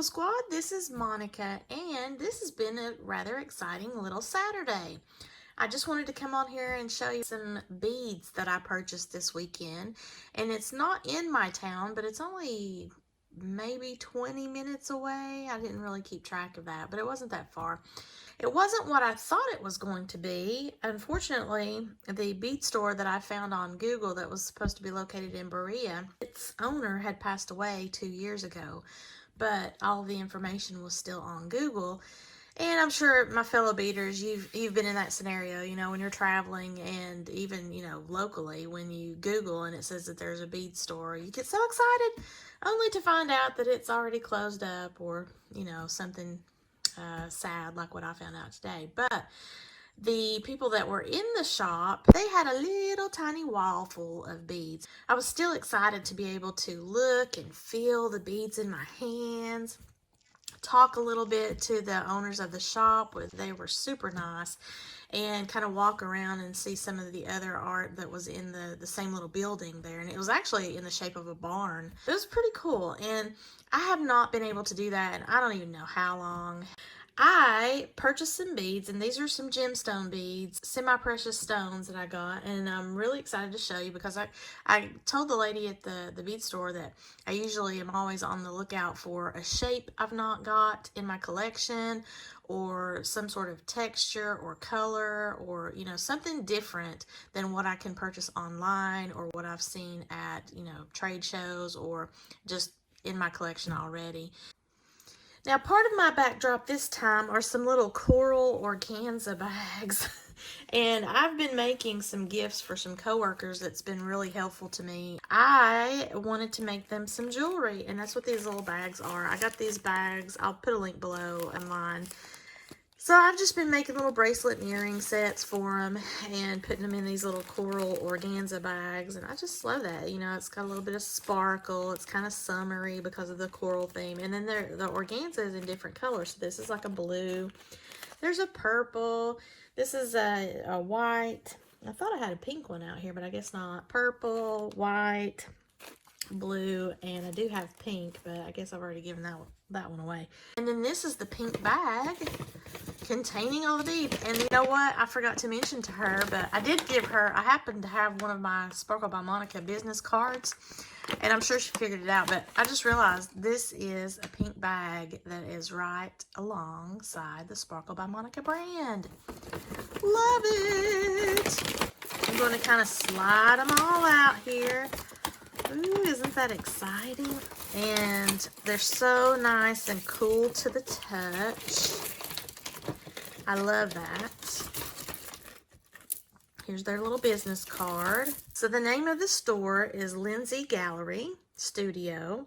Sparkle Squad, this is Monica, and this has been a rather exciting little Saturday. I just wanted to come on here and show you some beads that I purchased this weekend, and it's not in my town, but it's only maybe 20 minutes away. I didn't really keep track of that, but it wasn't that far. It wasn't what I thought it was going to be. Unfortunately, the bead store that I found on Google that was supposed to be located in Berea, its owner had passed away 2 years ago, but all the information was still on Google. And I'm sure my fellow beaders, you've been in that scenario, you know, when you're traveling and even, you know, locally, when you Google and it says that there's a bead store, you get so excited only to find out that it's already closed up or, you know, something sad like what I found out today. But the people that were in the shop, they had a little tiny wall full of beads. I was still excited to be able to look and feel the beads in my hands, talk a little bit to the owners of the shop. They were super nice, and kind of walk around and see some of the other art that was in the same little building there. And it was actually in the shape of a barn. It was pretty cool, and I have not been able to do that, and I don't even know how long. I purchased some beads, and these are some gemstone beads, semi-precious stones that I got, and I'm really excited to show you because I told the lady at the bead store that I usually am always on the lookout for a shape I've not got in my collection, or some sort of texture or color, or, you know, something different than what I can purchase online or what I've seen at, you know, trade shows or just in my collection already. Now, part of my backdrop this time are some little coral organza bags. And I've been making some gifts for some coworkers that's been really helpful to me. I wanted to make them some jewelry, and that's what these little bags are. I got these bags. I'll put a link below online. So I've just been making little bracelet and earring sets for them and putting them in these little coral organza bags. And I just love that. You know, it's got a little bit of sparkle. It's kind of summery because of the coral theme. And then the organza is in different colors. So this is like a blue. There's a purple. This is a white. I thought I had a pink one out here, but I guess not. Purple, white, blue, and I do have pink, but I guess I've already given that one away. And then this is the pink bag containing all the beads. And you know what? I forgot to mention to her, but I did give her, I happened to have one of my Sparkle by Monica business cards, and I'm sure she figured it out, but I just realized this is a pink bag that is right alongside the Sparkle by Monica brand. Love it! I'm going to kind of slide them all out here. Ooh, isn't that exciting? And they're so nice and cool to the touch. I love that. Here's their little business card. So the name of the store is Lindsay Gallery Studio.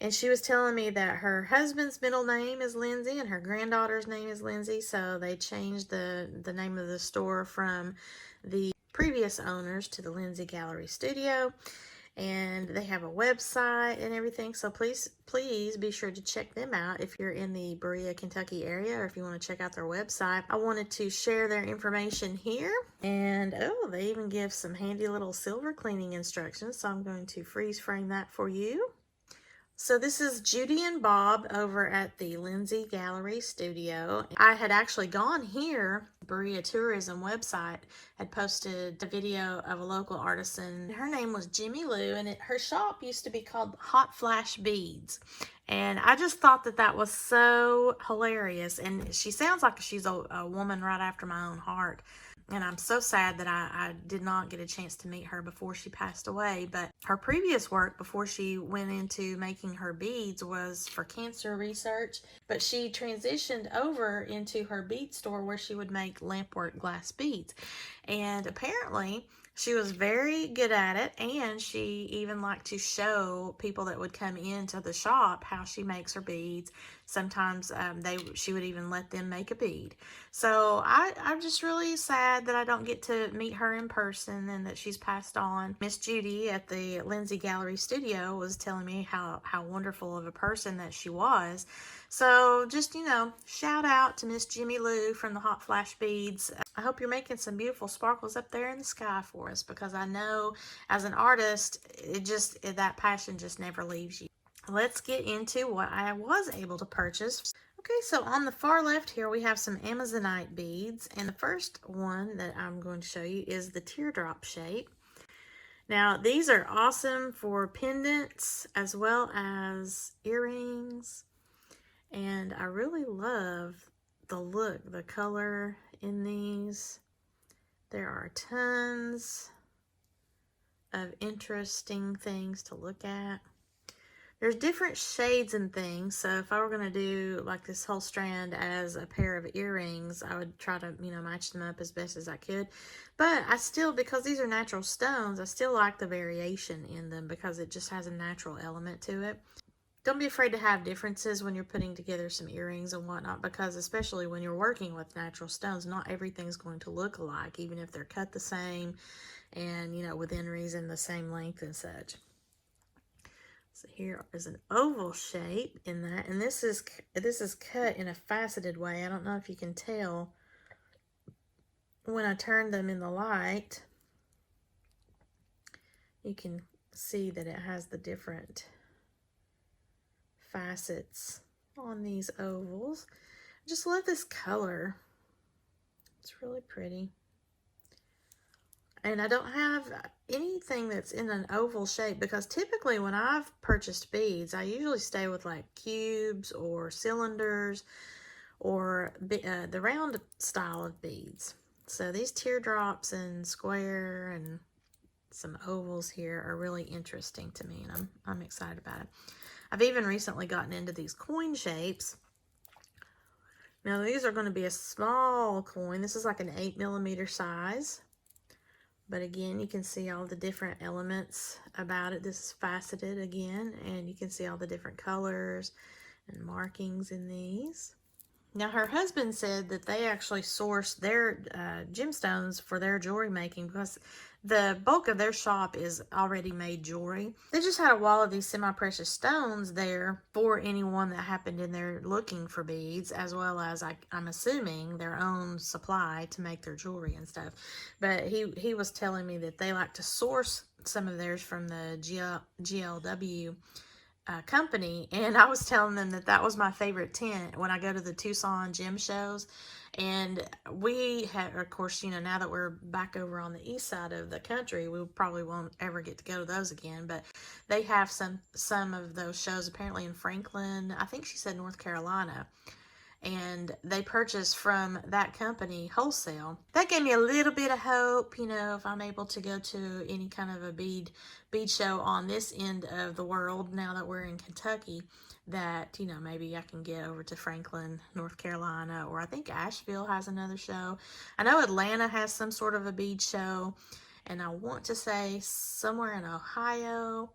And she was telling me that her husband's middle name is Lindsay and her granddaughter's name is Lindsay. So they changed the name of the store from the previous owners to the Lindsay Gallery Studio. And they have a website and everything, so please be sure to check them out if you're in the Berea, Kentucky area, or if you want to check out their website. I wanted to share their information here, and oh, they even give some handy little silver cleaning instructions, so I'm going to freeze frame that for you. So this is Judy and Bob over at the Lindsay Gallery Studio. I had actually gone here. Berea Tourism website had posted a video of a local artisan. Her name was Jimmy Lou, and her shop used to be called Hot Flash Beads. And I just thought that was so hilarious. And she sounds like she's a woman right after my own heart. And I'm so sad that I did not get a chance to meet her before she passed away. But her previous work before she went into making her beads was for cancer research. But she transitioned over into her bead store where she would make lampwork glass beads. And apparently she was very good at it, and she even liked to show people that would come into the shop how she makes her beads. Sometimes she would even let them make a bead. So I'm just really sad that I don't get to meet her in person and that she's passed on. Miss Judy at the Lindsay Gallery Studio was telling me how wonderful of a person that she was. So just, you know, shout out to Miss Jimmy Lou from the Hot Flash Beads. I hope you're making some beautiful sparkles up there in the sky for us, because I know as an artist, that passion just never leaves you. let's get into what I was able to purchase. Okay, so on the far left here, we have some Amazonite beads. And the first one that I'm going to show you is the teardrop shape. Now, these are awesome for pendants as well as earrings. And I really love the look, the color in these. There are tons of interesting things to look at. There's different shades and things, so if I were going to do like this whole strand as a pair of earrings, I would try to, match them up as best as I could. But I still, because these are natural stones, I still like the variation in them because it just has a natural element to it. Don't be afraid to have differences when you're putting together some earrings and whatnot, because especially when you're working with natural stones, not everything's going to look alike, even if they're cut the same and, within reason, the same length and such. So here is an oval shape in that, and this is cut in a faceted way. I don't know if you can tell when I turn them in the light. You can see that it has the different facets on these ovals. I just love this color. It's really pretty. And I don't have anything that's in an oval shape, because typically when I've purchased beads, I usually stay with like cubes or cylinders or the round style of beads. So these teardrops and square and some ovals here are really interesting to me, and I'm excited about it. I've even recently gotten into these coin shapes. Now these are going to be a small coin. This is like an 8mm size. But again, you can see all the different elements about it. This is faceted again, and you can see all the different colors and markings in these. Now, her husband said that they actually source their gemstones for their jewelry making, because the bulk of their shop is already made jewelry. They just had a wall of these semi-precious stones there for anyone that happened in there looking for beads, as well as, I'm assuming, their own supply to make their jewelry and stuff. But he was telling me that they like to source some of theirs from the GLW company, and I was telling them that was my favorite tent when I go to the Tucson gem shows. And we have, of course, now that we're back over on the east side of the country, we probably won't ever get to go to those again, but they have some of those shows apparently in Franklin, I think she said North Carolina, and they purchase from that company wholesale. That gave me a little bit of hope, if I'm able to go to any kind of a bead show on this end of the world now that we're in Kentucky, that, maybe I can get over to Franklin, North Carolina, or I think Asheville has another show. I know Atlanta has some sort of a bead show, and I want to say somewhere in Ohio.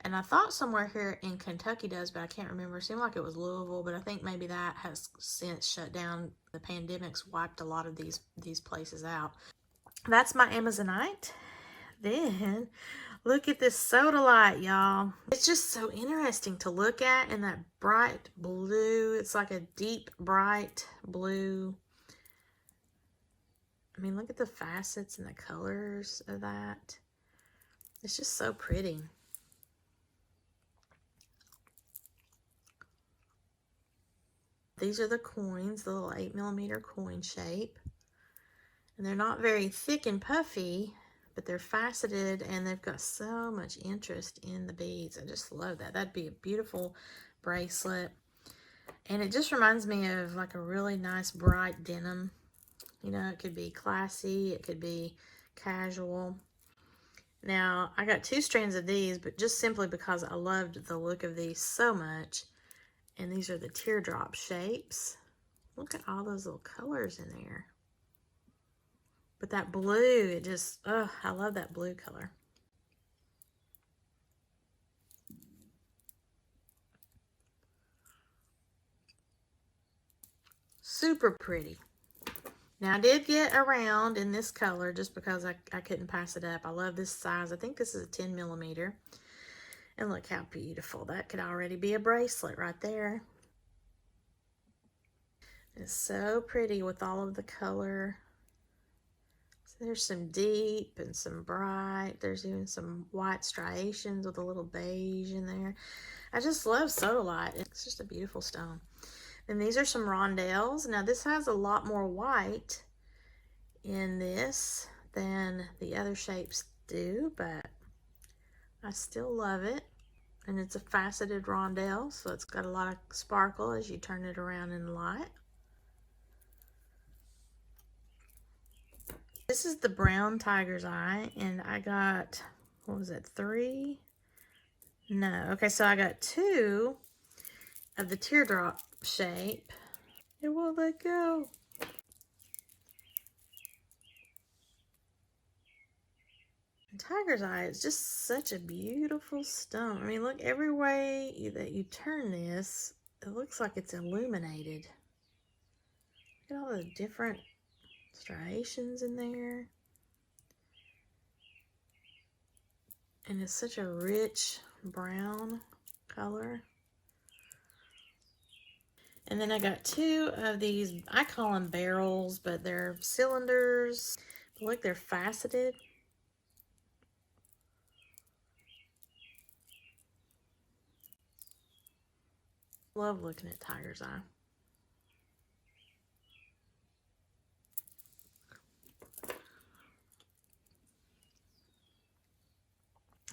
And I thought somewhere here in Kentucky does, but I can't remember. It seemed like it was Louisville, but I think maybe that has since shut down. The pandemic's wiped a lot of these places out. That's my Amazonite. Then, look at this Sodalite, y'all. It's just so interesting to look at, and that bright blue. It's like a deep, bright blue. I mean, look at the facets and the colors of that. It's just so pretty. These are the coins, the little 8mm coin shape. And they're not very thick and puffy, but they're faceted, and they've got so much interest in the beads. I just love that. That'd be a beautiful bracelet. And it just reminds me of like a really nice bright denim. It could be classy, it could be casual. Now, I got 2 strands of these, but just simply because I loved the look of these so much. And these are the teardrop shapes. Look at all those little colors in there. But that blue, it just, I love that blue color. Super pretty. Now, I did get around in this color just because I couldn't pass it up. I love this size. I think this is a 10mm. And look how beautiful. That could already be a bracelet right there. It's so pretty with all of the color. So There's some deep and some bright. There's even some white striations with a little beige in there. I just love Sodalite. It's just a beautiful stone. And these are some rondelles. Now this has a lot more white in this than the other shapes do, but I still love it. And it's a faceted rondelle, so it's got a lot of sparkle as you turn it around in the light. This is the brown tiger's eye, and I got, what was it, 3? No, okay, so I got 2 of the teardrop shape. It won't let go. Tiger's eye is just such a beautiful stone. I mean, look, every way that you turn this, it looks like it's illuminated. Look at all the different striations in there. And it's such a rich brown color. And then I got 2 of these, I call them barrels, but they're cylinders. Look, they're faceted. Love looking at tiger's eye.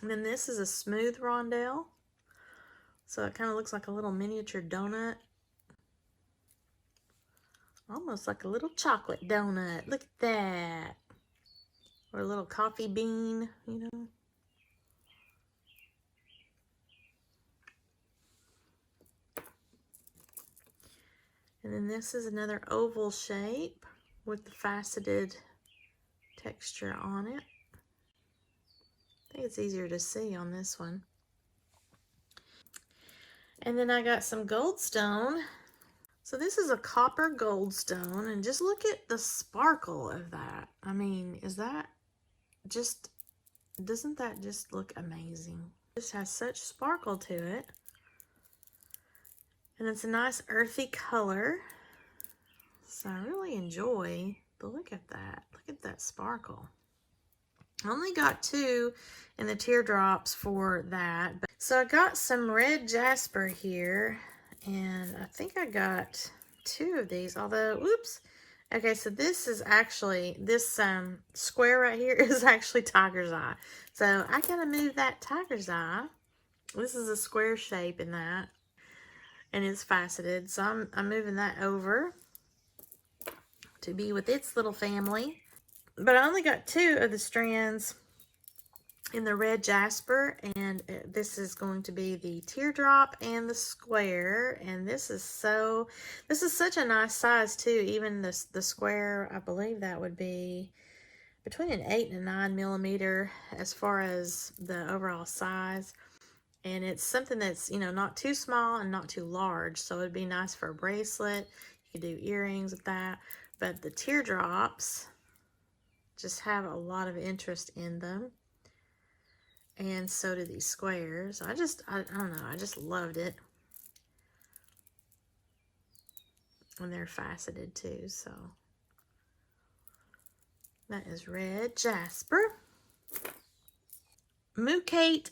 And then this is a smooth rondelle. So it kind of looks like a little miniature donut. Almost like a little chocolate donut. Look at that. Or a little coffee bean, you know. And then this is another oval shape with the faceted texture on it. I think it's easier to see on this one. And then I got some goldstone. So this is a copper goldstone, and just look at the sparkle of that. I mean, is that just, doesn't that just look amazing? It just has such sparkle to it. And it's a nice earthy color. So I really enjoy, but look at that. Look at that sparkle. I only got 2 in the teardrops for that. So I got some red jasper here, and I think I got 2 of these, although, whoops. Okay, so this is actually, this square right here is actually tiger's eye. So I gotta move that tiger's eye. This is a square shape in that, and it's faceted. So I'm moving that over to be with its little family. But I only got 2 of the strands in the red jasper, and this is going to be the teardrop and the square. And this is such a nice size too. Even the square, I believe that would be between an 8 and a 9 millimeter as far as the overall size. And it's something that's, you know, not too small and not too large, so it'd be nice for a bracelet. You could do earrings with that. But the teardrops just have a lot of interest in them, and so do these squares. I don't know, I just loved it. And they're faceted too, so that is red jasper. Mookite,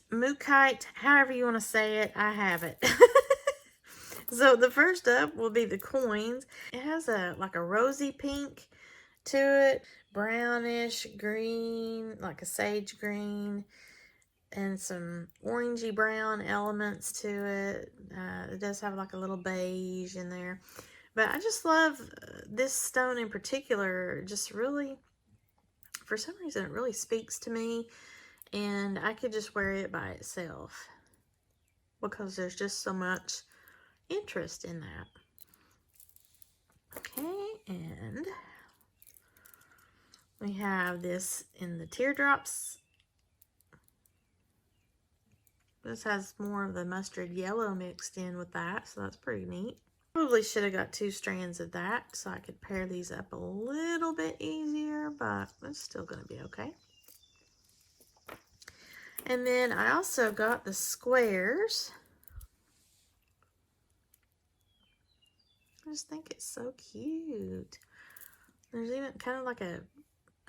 however you want to say it, I have it. So the first up will be the coins. It has like a rosy pink to it, brownish green, like a sage green, and some orangey brown elements to it. It does have like a little beige in there. But I just love this stone in particular. Just really, for some reason, it really speaks to me. And I could just wear it by itself because there's just so much interest in that. Okay, and we have this in the teardrops. This has more of the mustard yellow mixed in with that, so that's pretty neat. Probably should have got 2 strands of that so I could pair these up a little bit easier, but it's still going to be okay. And then I also got the squares. I just think it's so cute. There's even kind of like a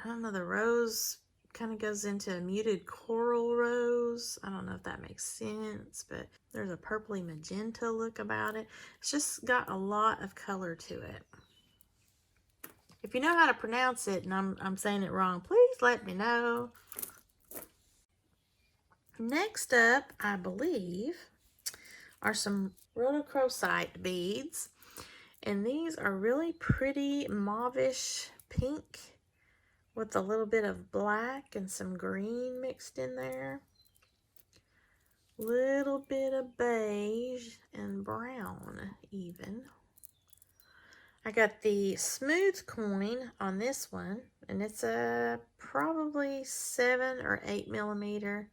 I don't know, the rose kind of goes into a muted coral rose. I don't know if that makes sense, but there's a purpley magenta look about it. It's just got a lot of color to it. If you know how to pronounce it and I'm saying it wrong, please let me know. Next up, I believe, are some Rhodochrosite beads. And these are really pretty mauvish pink with a little bit of black and some green mixed in there. Little bit of beige and brown even. I got the smooth coin on this one, and it's a probably 7 or 8 millimeter.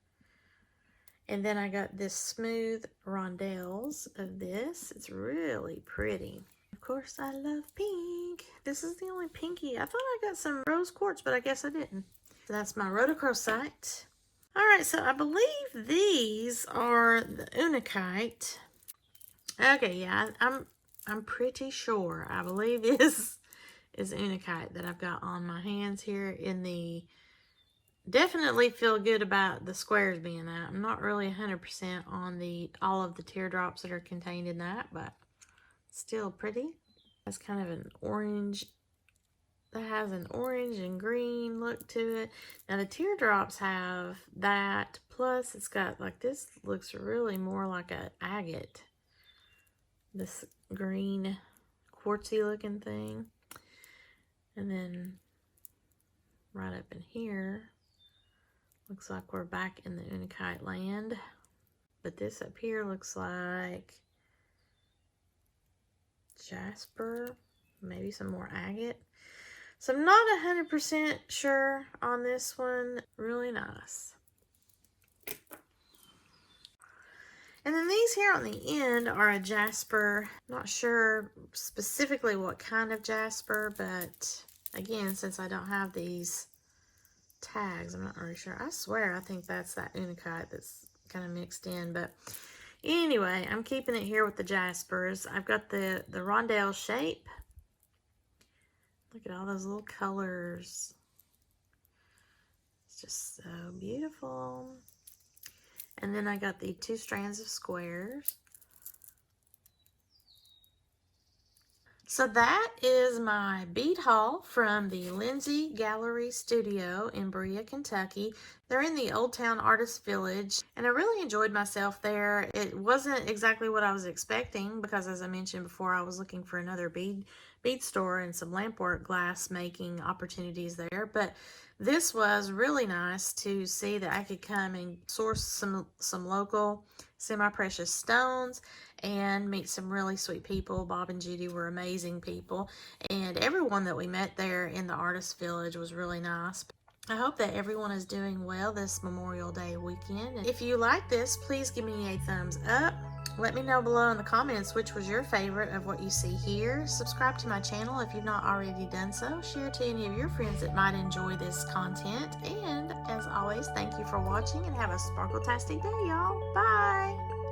And then I got this smooth rondelles of this. It's really pretty. Of course, I love pink. This is the only pinky. I thought I got some rose quartz, but I guess I didn't. So that's my Rhodochrosite. All right, so I believe these are the Unikite. Okay, yeah, I'm pretty sure. I believe this is Unikite that I've got on my hands here in the... Definitely feel good about the squares being out. I'm not really 100% on all of the teardrops that are contained in that, but still pretty. It's kind of an orange, that has an orange and green look to it. Now the teardrops have that, plus it's got like, this looks really more like an agate. This green quartzy looking thing. And then right up in here, looks like we're back in the Unikite land. But this up here looks like Jasper, maybe some more agate. So I'm not 100% sure on this one. Really nice. And then these here on the end are a Jasper. Not sure specifically what kind of Jasper, but again, since I don't have these tags, I'm not really sure. I swear I think that's that Unikite that's kind of mixed in, but anyway, I'm keeping it here with the Jaspers. I've got the rondelle shape. Look at all those little colors. It's just so beautiful. And then I got the 2 strands of squares. So that is my bead haul from the Lindsay Gallery Studio in Berea, Kentucky. They're in the Old Town Artist Village, and I really enjoyed myself there. It wasn't exactly what I was expecting because, as I mentioned before, I was looking for another bead store and some lampwork glass making opportunities there. But this was really nice to see that I could come and source some local semi-precious stones and meet some really sweet people. Bob and Judy were amazing people, and everyone that we met there in the Artist Village was really nice. I hope that everyone is doing well this Memorial Day weekend. And if you like this, please give me a thumbs up. Let me know below in the comments which was your favorite of what you see here. Subscribe to my channel if you've not already done so. Share to any of your friends that might enjoy this content. And as always, thank you for watching and have a sparkle-tastic day, y'all. Bye!